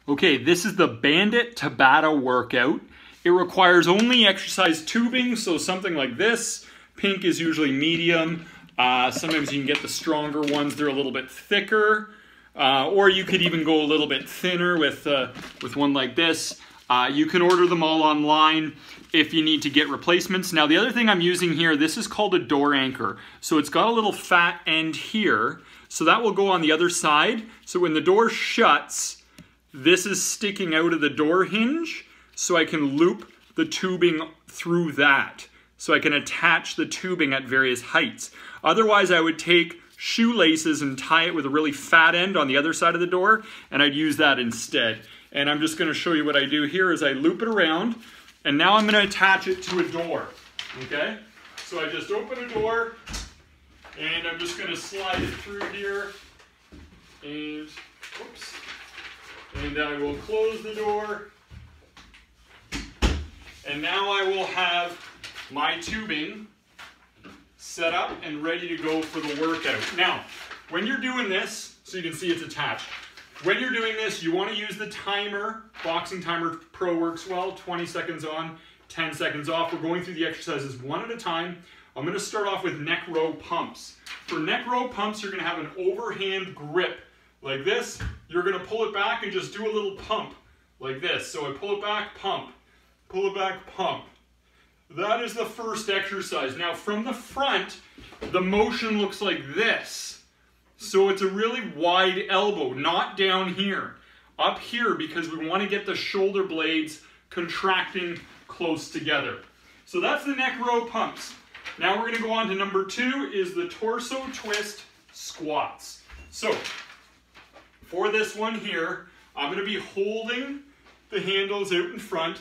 Okay, this is the Bandit Tabata workout. It requires only exercise tubing, so something like this. Pink is usually medium. Sometimes you can get the stronger ones, they're a little bit thicker. Or you could even go a little bit thinner with one like this. You can order them all online if you need to get replacements. Now the other thing I'm using here, this is called a door anchor. So it's got a little fat end here. So that will go on the other side. So when the door shuts, this is sticking out of the door hinge. So I can loop the tubing through that. So I can attach the tubing at various heights. Otherwise I would take shoelaces and tie it with a really fat end on the other side of the door, and I'd use that instead. And I'm just going to show you what I do here is I loop it around, and now I'm going to attach it to a door. Okay? So I just open a door, and I'm just going to slide it through here, and oops, and I will close the door, and now I will have my tubing set up and ready to go for the workout. Now, when you're doing this, so you can see it's attached, when you're doing this, you want to use the timer. Boxing Timer Pro works well, 20 seconds on, 10 seconds off. We're going through the exercises one at a time. I'm going to start off with neck row pumps. For neck row pumps, you're going to have an overhand grip like this. You're going to pull it back and just do a little pump like this. So I pull it back, pump, pull it back, pump. That is the first exercise. Now from the front, the motion looks like this. So it's a really wide elbow, not down here. Up here, because we want to get the shoulder blades contracting close together. So that's the neck row pumps. Now we're going to go on to number 2 is the torso twist squats. So for this one here, I'm going to be holding the handles out in front.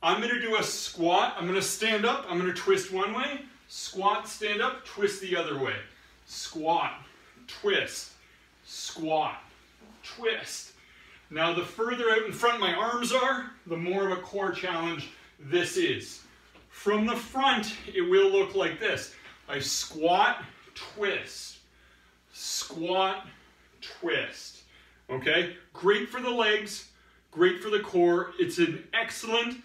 I'm going to do a squat. I'm going to stand up. I'm going to twist one way. Squat, stand up, twist the other way. Squat, twist, squat, twist. Now the further out in front my arms are, the more of a core challenge this is. From the front, it will look like this. I squat, twist, squat, twist. Okay? Great for the legs, great for the core. It's an excellent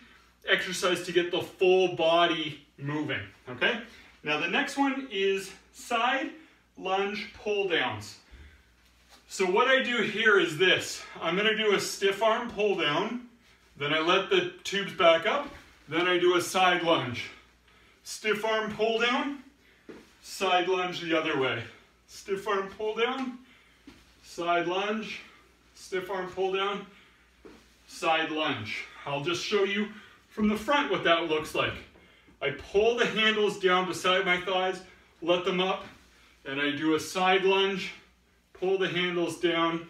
exercise to get the full body moving, okay? Now the next one is side lunge pull downs. So what I do here is this. I'm going to do a stiff arm pull down, then I let the tubes back up, then I do a side lunge. Stiff arm pull down, side lunge the other way. Stiff arm pull down, side lunge, stiff arm pull down, side lunge. I'll just show you from the front what that looks like. I pull the handles down beside my thighs, let them up, and I do a side lunge, pull the handles down,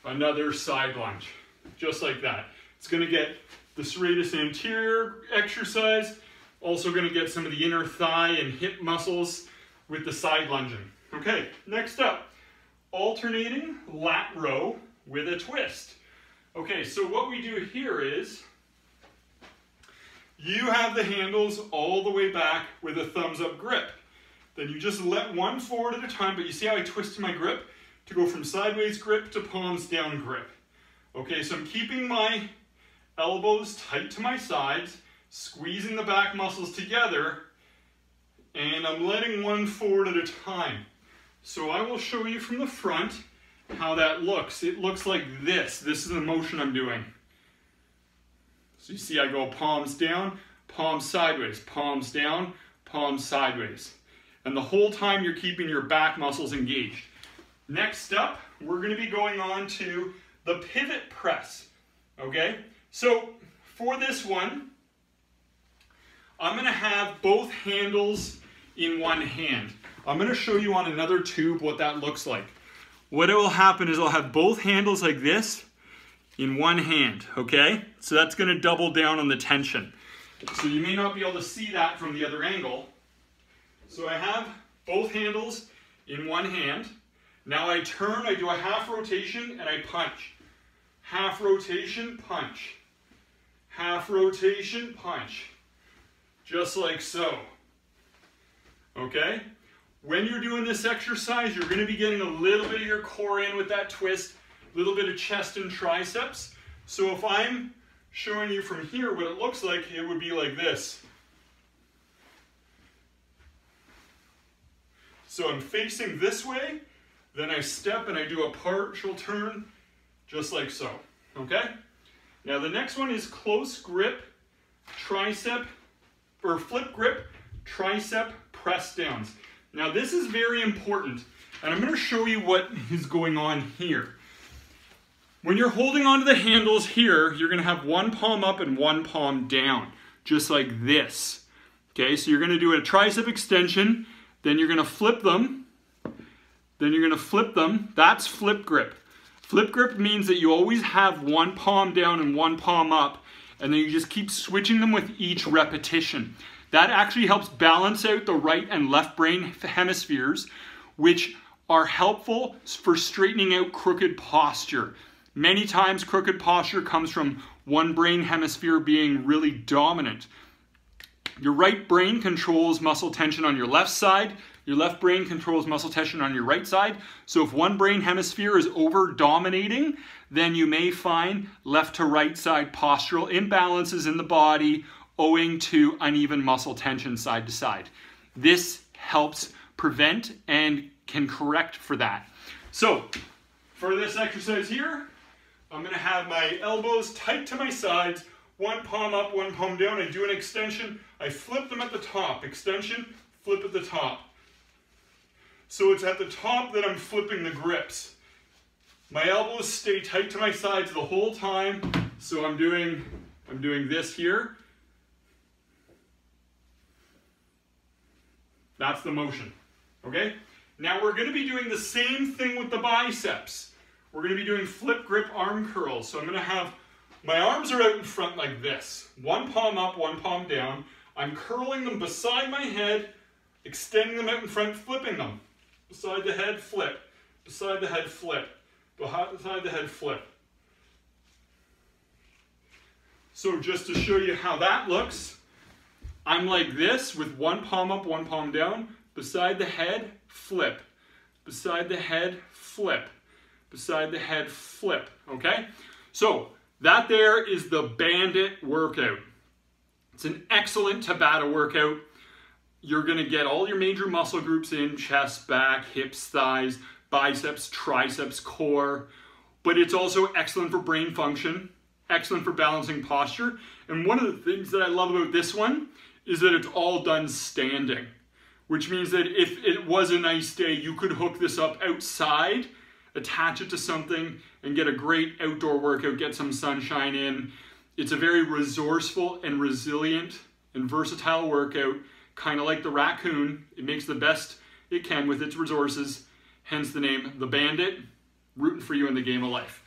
another side lunge, just like that. It's going to get the serratus anterior exercise, also going to get some of the inner thigh and hip muscles with the side lunging. Okay, next up, alternating lat row with a twist. Okay, so what we do here is, you have the handles all the way back with a thumbs up grip. Then you just let one forward at a time, but you see how I twisted my grip to go from sideways grip to palms down grip. Okay, so I'm keeping my elbows tight to my sides, squeezing the back muscles together, and I'm letting one forward at a time. So I will show you from the front how that looks. It looks like this. This is the motion I'm doing. So you see I go palms down, palms sideways, palms down, palms sideways. And the whole time you're keeping your back muscles engaged. Next up, we're going to be going on to the pivot press. Okay? So for this one, I'm going to have both handles in one hand. I'm going to show you on another tube what that looks like. What will happen is I'll have both handles like this in one hand, okay? So that's going to double down on the tension. So you may not be able to see that from the other angle. So I have both handles in one hand. Now I turn, I do a half rotation, and I punch. Half rotation, punch. Half rotation, punch. Just like so. Okay? When you're doing this exercise, you're going to be getting a little bit of your core in with that twist, a little bit of chest and triceps. So if I'm showing you from here what it looks like, it would be like this. So I'm facing this way, then I step and I do a partial turn, just like so, okay? Now the next one is close grip, tricep, or flip grip, tricep press downs. Now this is very important, and I'm going to show you what is going on here. When you're holding onto the handles here, you're going to have one palm up and one palm down, just like this. Okay, so you're going to do a tricep extension, then you're going to flip them, then you're going to flip them. That's flip grip. Flip grip means that you always have one palm down and one palm up, and then you just keep switching them with each repetition. That actually helps balance out the right and left brain hemispheres, which are helpful for straightening out crooked posture. Many times crooked posture comes from one brain hemisphere being really dominant. Your right brain controls muscle tension on your left side. Your left brain controls muscle tension on your right side. So if one brain hemisphere is over-dominating, then you may find left to right side postural imbalances in the body owing to uneven muscle tension side to side. This helps prevent and can correct for that. So for this exercise here, I'm going to have my elbows tight to my sides, one palm up, one palm down. I do an extension. I flip them at the top. Extension, flip at the top. So it's at the top that I'm flipping the grips. My elbows stay tight to my sides the whole time. So I'm doing this here. That's the motion. Okay? Now we're going to be doing the same thing with the biceps. We're going to be doing flip grip arm curls. So I'm going to have my arms are out in front like this. One palm up, one palm down. I'm curling them beside my head, extending them out in front, flipping them. Beside the head, flip. Beside the head, flip. Beside the head, flip. So just to show you how that looks, I'm like this with one palm up, one palm down. Beside the head, flip. Beside the head, flip. Beside the head, flip. Okay? So that there is the Bandit workout. It's an excellent Tabata workout. You're going to get all your major muscle groups in: chest, back, hips, thighs, biceps, triceps, core. But it's also excellent for brain function, excellent for balancing posture. And one of the things that I love about this one is that it's all done standing, which means that if it was a nice day, you could hook this up outside, attach it to something, and get a great outdoor workout, get some sunshine in. It's a very resourceful and resilient and versatile workout, kind of like the raccoon. It makes the best it can with its resources, hence the name, the Bandit, rooting for you in the game of life.